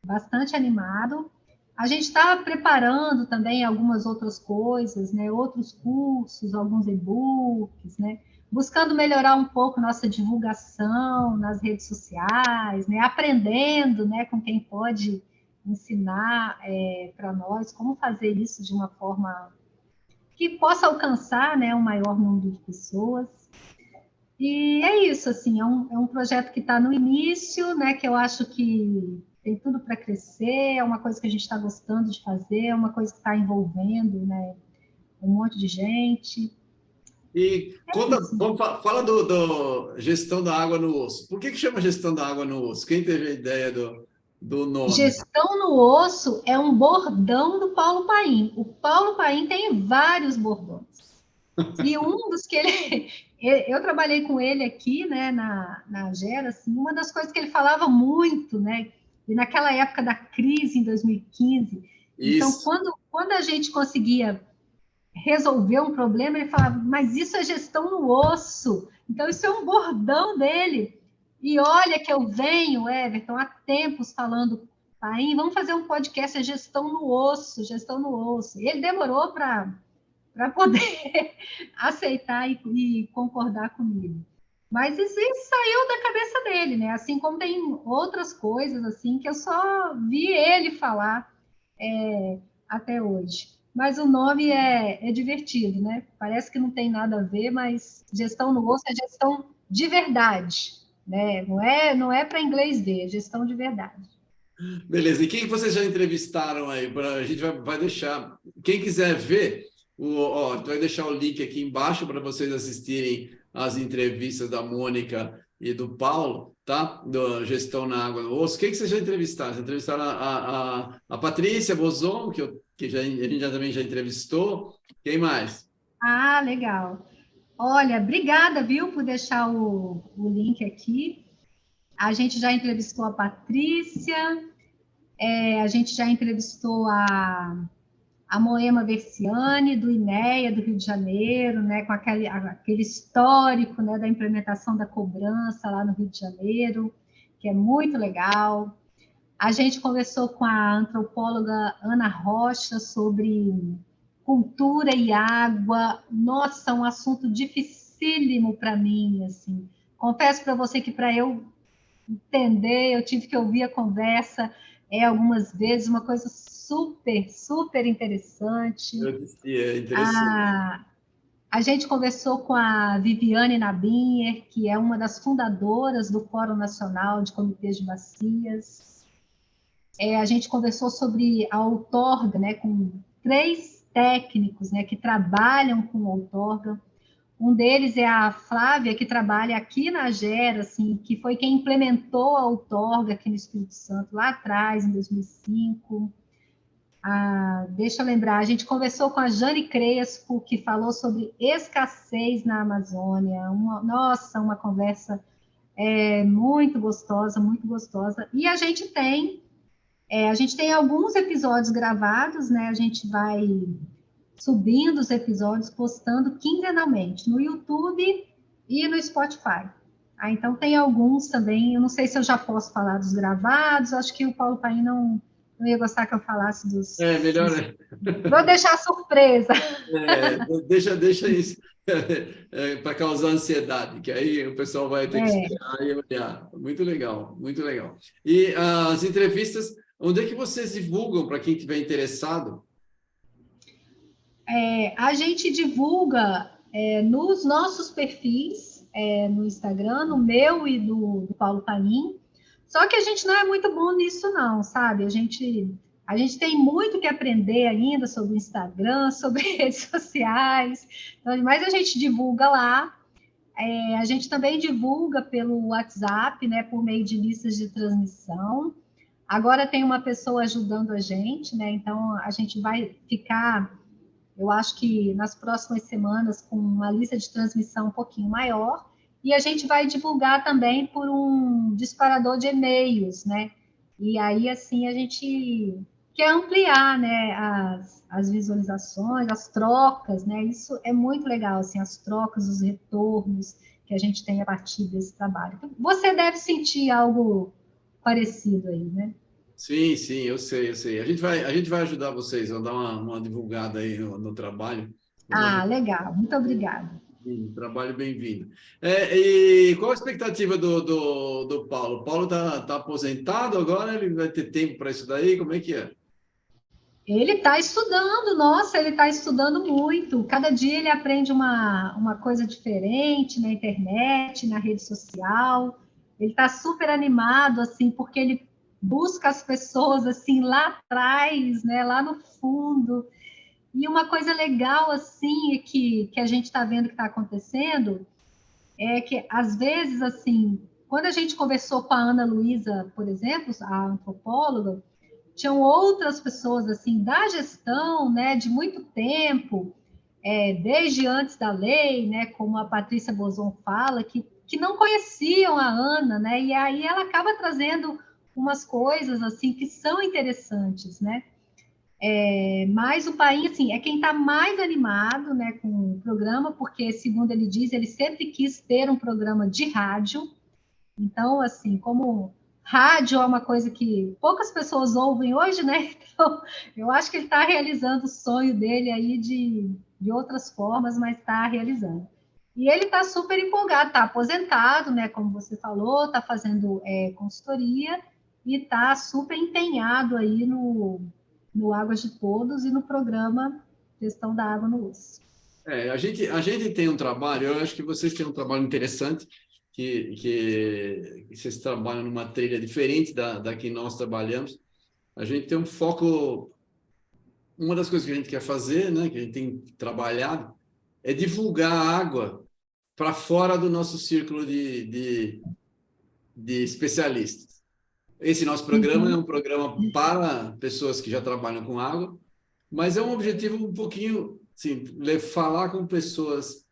bastante animado. A gente está preparando também algumas outras coisas, né? Outros cursos, alguns e-books, né? Buscando melhorar um pouco nossa divulgação nas redes sociais, né? Aprendendo, né, com quem pode ensinar para nós como fazer isso de uma forma que possa alcançar, né, um maior número de pessoas. E é isso, assim, é um projeto que está no início, né, que eu acho que tem tudo para crescer, é uma coisa que a gente está gostando de fazer, é uma coisa que está envolvendo, né, um monte de gente. E É isso. fala do gestão da água no osso. Por que chama gestão da água no osso? Quem teve a ideia do nome? Gestão no osso é um bordão do Paulo Paim. O Paulo Paim tem vários bordões. E um dos que ele... Eu trabalhei com ele aqui, né, na Gera, assim, uma das coisas que ele falava muito, né, e naquela época da crise, em 2015, então, Isso. quando a gente conseguia resolver um problema, ele falava, mas isso é gestão no osso. Então, isso é um bordão dele. E olha que eu venho, Everton, há tempos falando, Paim, vamos fazer um podcast, é gestão no osso, gestão no osso. E ele demorou para poder aceitar e concordar comigo. Mas isso saiu da cabeça dele, né? Assim como tem outras coisas assim que eu só vi ele falar até hoje. Mas o nome é divertido, né? Parece que não tem nada a ver, mas gestão no osso é gestão de verdade, né? Não é para inglês ver, é gestão de verdade. Beleza. E quem que vocês já entrevistaram aí? A gente vai deixar. Quem quiser ver, vai deixar o link aqui embaixo para vocês assistirem as entrevistas da Mônica e do Paulo, tá? Da Gestão na Água no Osso. Quem que vocês já entrevistaram? Vocês entrevistaram a Patrícia Bozon, que a gente também já entrevistou. Quem mais? Ah, legal. Olha, obrigada, viu, por deixar o link aqui. A gente já entrevistou a Patrícia, a gente já entrevistou a Moema Versiani, do INEA, do Rio de Janeiro, né, com aquele histórico, né, da implementação da cobrança lá no Rio de Janeiro, que é muito legal. A gente conversou com a antropóloga Ana Rocha sobre cultura e água. Nossa, um assunto dificílimo para mim, assim. Confesso para você que para eu entender, eu tive que ouvir a conversa algumas vezes, uma coisa super, super interessante. Eu disse, é interessante. A gente conversou com a Viviane Nabinher, que é uma das fundadoras do Fórum Nacional de Comitês de Bacias. A gente conversou sobre a outorga, né, com 3 técnicos, né, que trabalham com outorga. Um deles é a Flávia, que trabalha aqui na Gera, assim, que foi quem implementou a outorga aqui no Espírito Santo, lá atrás, em 2005. Deixa eu lembrar, a gente conversou com a Jane Crespo, que falou sobre escassez na Amazônia. Nossa, uma conversa muito gostosa, muito gostosa. E a gente tem alguns episódios gravados, né? A gente vai subindo os episódios, postando quinzenalmente no YouTube e no Spotify. Então tem alguns também, eu não sei se eu já posso falar dos gravados, acho que o Paulo Paim não ia gostar que eu falasse Melhor. Vou deixar surpresa. Deixa isso para causar ansiedade, que aí o pessoal vai ter que esperar e olhar. Muito legal, muito legal. E as entrevistas, onde é que vocês divulgam para quem estiver interessado? A gente divulga nos nossos perfis, no Instagram, no meu e do Paulo Paim. Só que a gente não é muito bom nisso, não, sabe? A gente tem muito que aprender ainda sobre o Instagram, sobre redes sociais, mas a gente divulga lá. A gente também divulga pelo WhatsApp, né, por meio de listas de transmissão. Agora tem uma pessoa ajudando a gente, né? Então a gente vai ficar, eu acho que nas próximas semanas, com uma lista de transmissão um pouquinho maior. E a gente vai divulgar também por um disparador de e-mails, né? E aí, assim, a gente quer ampliar, né, as visualizações, as trocas, né? Isso é muito legal, assim, as trocas, os retornos que a gente tem a partir desse trabalho. Então, você deve sentir algo parecido aí, né? Sim, sim, eu sei, eu sei. A gente vai ajudar vocês, vamos dar uma divulgada aí no trabalho. Vamos Ah, ajudar. legal, muito obrigada. Sim, trabalho bem-vindo. E qual a expectativa do Paulo? O Paulo está aposentado agora? Ele vai ter tempo para isso daí? Como é que é? Ele está estudando, nossa, ele está estudando muito. Cada dia ele aprende uma coisa diferente na internet, na rede social. Ele está super animado, assim, porque ele busca as pessoas, assim, lá atrás, né, lá no fundo. E uma coisa legal, assim, que a gente está vendo que está acontecendo, é que, às vezes, assim, quando a gente conversou com a Ana Luísa, por exemplo, a antropóloga, tinham outras pessoas assim da gestão, né, de muito tempo, desde antes da lei, né, como a Patrícia Bozon fala, que não conheciam a Ana, né, e aí ela acaba trazendo umas coisas assim que são interessantes, né. Mas o Paim, assim, é quem está mais animado, né, com o programa, porque, segundo ele diz, ele sempre quis ter um programa de rádio. Então, assim, como rádio é uma coisa que poucas pessoas ouvem hoje, né? Então, eu acho que ele está realizando o sonho dele aí de outras formas, mas está realizando. E ele está super empolgado, está aposentado, né? Como você falou, está fazendo consultoria e está super empenhado aí no Águas de Todos e no programa Gestão da Água no Uso. A gente tem um trabalho, eu acho que vocês têm um trabalho interessante, que vocês trabalham numa trilha diferente da que nós trabalhamos. A gente tem um foco, uma das coisas que a gente quer fazer, né, que a gente tem trabalhado, é divulgar a água para fora do nosso círculo de especialistas. Esse nosso programa é Uhum. um programa para pessoas que já trabalham com água, mas é um objetivo um pouquinho, assim, falar com pessoas.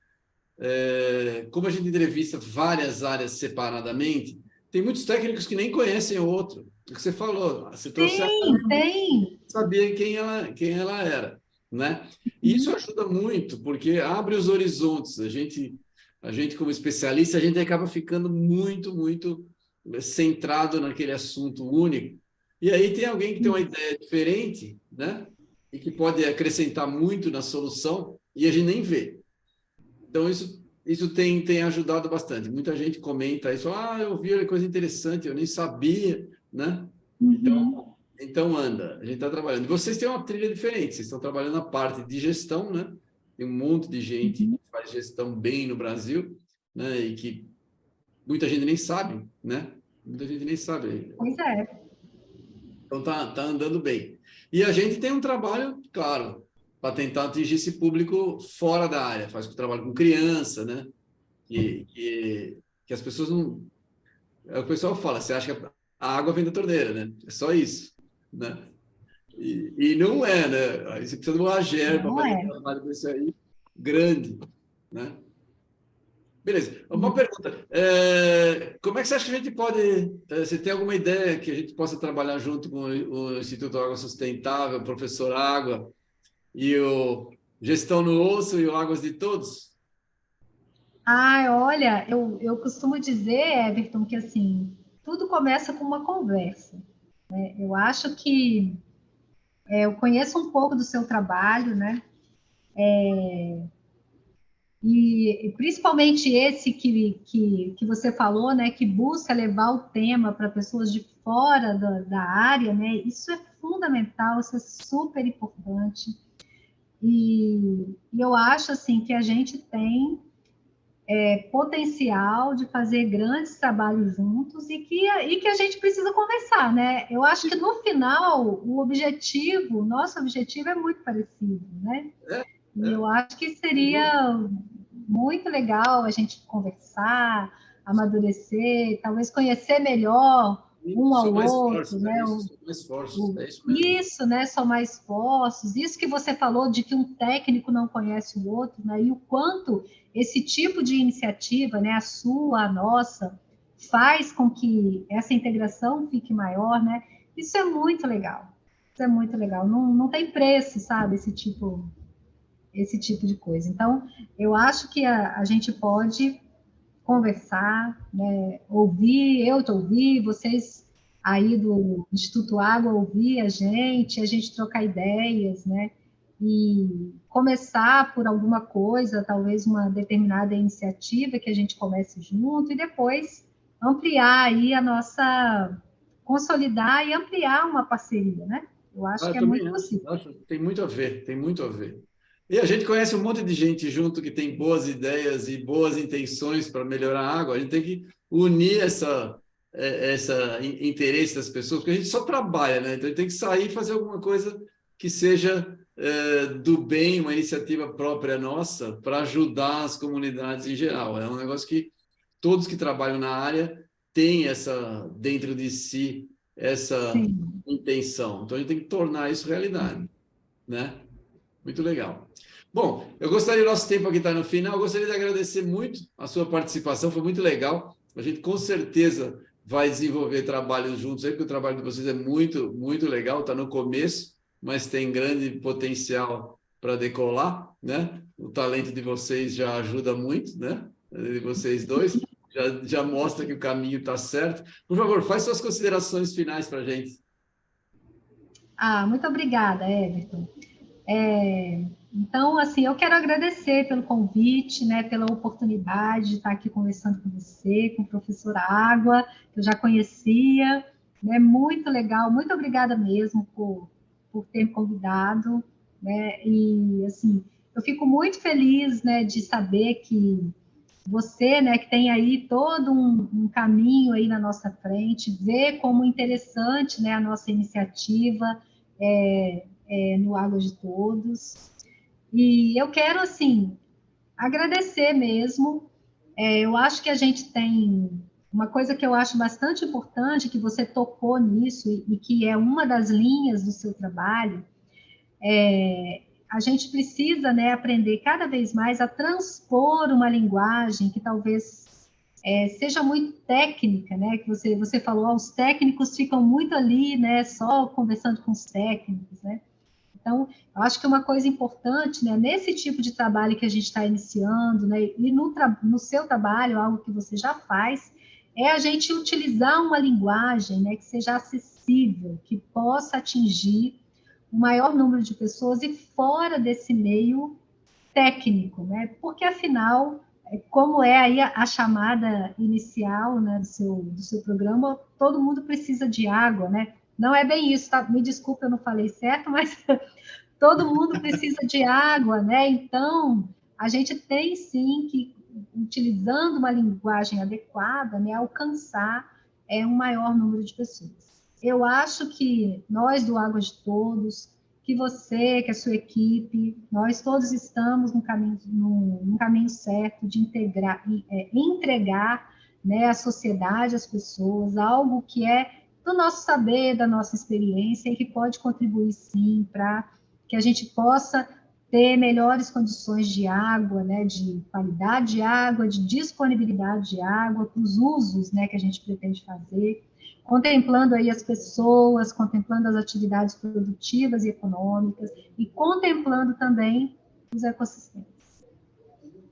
Como a gente entrevista várias áreas separadamente, tem muitos técnicos que nem conhecem o outro. O que você falou, você trouxe a Tem, tem. sabia quem ela era, né? E isso Uhum. ajuda muito, porque abre os horizontes. A gente como especialista, a gente acaba ficando muito, muito centrado naquele assunto único. E aí tem alguém que tem uma ideia diferente, né? E que pode acrescentar muito na solução e a gente nem vê. Então, isso tem ajudado bastante. Muita gente comenta isso, eu vi uma coisa interessante, eu nem sabia, né? Uhum. Então anda, a gente está trabalhando. Vocês têm uma trilha diferente, vocês estão trabalhando na parte de gestão, né? Tem um monte de gente que Uhum. faz gestão bem no Brasil, né? E que muita gente nem sabe, né? Muita gente nem sabe. Pois é. Então tá andando bem. E a gente tem um trabalho, claro, para tentar atingir esse público fora da área, faz trabalho com criança, né? Que as pessoas não. O pessoal fala, você acha que a água vem da torneira, né? É só isso, né? E não é, né? Aí você precisa de um agente para Não fazer um é. trabalho desse aí grande, né? Beleza. Uma pergunta. Como é que você acha que a gente pode... Você tem alguma ideia que a gente possa trabalhar junto com o Instituto Água Sustentável, o Professor Água e o Gestão no Osso e o Águas de Todos? Olha, eu costumo dizer, Everton, que assim, tudo começa com uma conversa. Eu acho que eu conheço um pouco do seu trabalho, né? E principalmente esse que você falou, né? Que busca levar o tema para pessoas de fora da área, né? Isso é fundamental, isso é super importante. E eu acho assim que a gente tem potencial de fazer grandes trabalhos juntos e que a gente precisa conversar, né? Eu acho que no final o nosso objetivo é muito parecido, né? É, E eu é, acho que sem dúvida. seria muito legal a gente conversar, amadurecer, talvez conhecer melhor um ao Somar outro, esforços, né? é isso, somar esforços, é isso mesmo. Isso, né? São mais esforços. Isso que você falou de que um técnico não conhece o outro, né? E o quanto esse tipo de iniciativa, né? A sua, a nossa, faz com que essa integração fique maior, né? Isso é muito legal. Isso é muito legal. Não, não tem preço, sabe? Esse tipo de coisa. Então, eu acho que a gente pode conversar, né? Ouvir, eu te ouvir, vocês aí do Instituto Água ouvir a gente trocar ideias, né? E começar por alguma coisa, talvez uma determinada iniciativa que a gente comece junto e depois ampliar aí a nossa, consolidar e ampliar uma parceria, né? Eu acho Ah, que eu é também muito acho, possível. acho que tem muito a ver, tem muito a ver. E a gente conhece um monte de gente junto que tem boas ideias e boas intenções para melhorar a água. A gente tem que unir essa interesse das pessoas, porque a gente só trabalha, né? Então a gente tem que sair e fazer alguma coisa que seja do bem, uma iniciativa própria nossa para ajudar as comunidades em geral. É um negócio que todos que trabalham na área têm essa dentro de si essa Sim. intenção. Então, a gente tem que tornar isso realidade, né? Muito legal. Bom, eu gostaria, o nosso tempo aqui está no final, eu gostaria de agradecer muito a sua participação, foi muito legal. A gente com certeza vai desenvolver trabalhos juntos aí, porque o trabalho de vocês é muito, muito legal, está no começo, mas tem grande potencial para decolar, né? O talento de vocês já ajuda muito, né? De vocês dois, já mostra que o caminho está certo. Por favor, faz suas considerações finais para a gente. Ah, muito obrigada, Everton. Então, assim, eu quero agradecer pelo convite, né, pela oportunidade de estar aqui conversando com você, com o professor Água, que eu já conhecia, né, muito legal, muito obrigada mesmo por ter me convidado, né, e, assim, eu fico muito feliz, né, de saber que você, né, que tem aí todo um caminho aí na nossa frente, vê como interessante, né, a nossa iniciativa no Água de Todos. E eu quero, assim, agradecer mesmo. Eu acho que a gente tem uma coisa que eu acho bastante importante, que você tocou nisso, e que é uma das linhas do seu trabalho, a gente precisa, né, aprender cada vez mais a transpor uma linguagem que talvez seja muito técnica, né? Que você falou, os técnicos ficam muito ali, né? Só conversando com os técnicos, né? Então, eu acho que uma coisa importante, né, nesse tipo de trabalho que a gente está iniciando, né, e no seu trabalho, algo que você já faz, é a gente utilizar uma linguagem, né, que seja acessível, que possa atingir o maior número de pessoas e fora desse meio técnico, né, porque afinal, como é aí a chamada inicial, né, do seu programa, todo mundo precisa de água, né? Não é bem isso, tá? Me desculpa, eu não falei certo, mas todo mundo precisa de água, né? Então, a gente tem sim que, utilizando uma linguagem adequada, né, alcançar um maior número de pessoas. Eu acho que nós do Água de Todos, que você, que a sua equipe, nós todos estamos no caminho certo de entregar, né, à sociedade, às pessoas, algo que é do nosso saber, da nossa experiência e que pode contribuir sim para que a gente possa ter melhores condições de água, né, de qualidade de água, de disponibilidade de água, para os usos, né, que a gente pretende fazer, contemplando aí as pessoas, contemplando as atividades produtivas e econômicas e contemplando também os ecossistemas.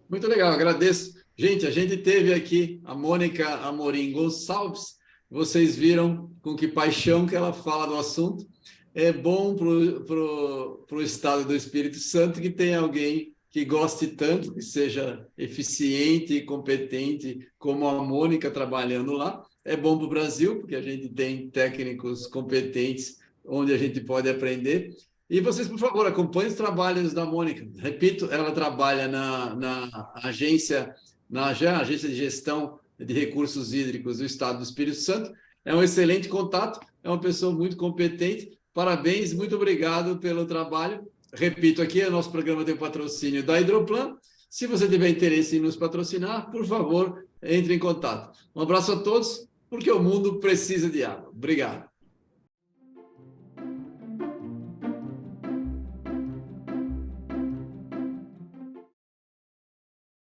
Muito legal, agradeço. Gente, a gente teve aqui a Mônica Amorim Gonçalves. Vocês viram com que paixão que ela fala do assunto. É bom para o estado do Espírito Santo que tenha alguém que goste tanto, que seja eficiente e competente como a Mônica trabalhando lá. É bom para o Brasil, porque a gente tem técnicos competentes onde a gente pode aprender. E vocês, por favor, acompanhem os trabalhos da Mônica. Repito, ela trabalha na agência, agência de gestão de recursos hídricos do Estado do Espírito Santo. É um excelente contato, é uma pessoa muito competente. Parabéns, muito obrigado pelo trabalho. Repito aqui, o nosso programa tem o patrocínio da Hidroplan. Se você tiver interesse em nos patrocinar, por favor, entre em contato. Um abraço a todos, porque o mundo precisa de água. Obrigado.